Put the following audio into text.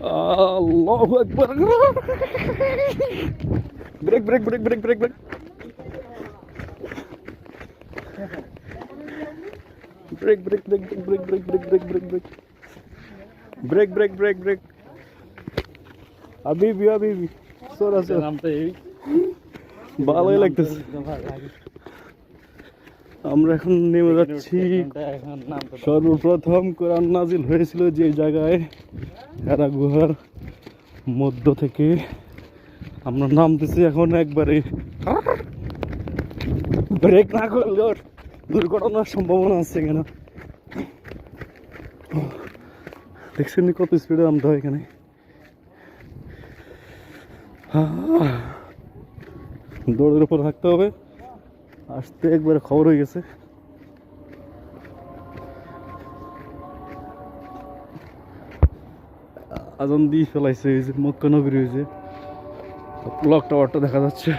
আল্লাহু আকবার। Break break break break break break break break break break break break break break break break break break break হাবিবি হাবিবি সোরা সোরা নামটা এই ভালোই লাগতেছে। আমরা এখন নেমে যাচ্ছি। সর্বপ্রথম কোরআন নাজিল হয়েছিল যে জায়গায় হেরা গুহার মধ্য থেকে আমরা নামতেছি এখন। একবারে ব্রেক না করলে দুর্ঘটনার সম্ভাবনা আছে কেন দেখছেন কত স্পিডে নামতে হয় এখানে। দৌড়ের উপর থাকতে হবে, আসতে একবারে খবর হয়ে গেছে। আজান দিয়ে ফেলাইছে, এই যে মক্কা নগরী হয়েছে, ক্লক টাওয়ারটা দেখা যাচ্ছে।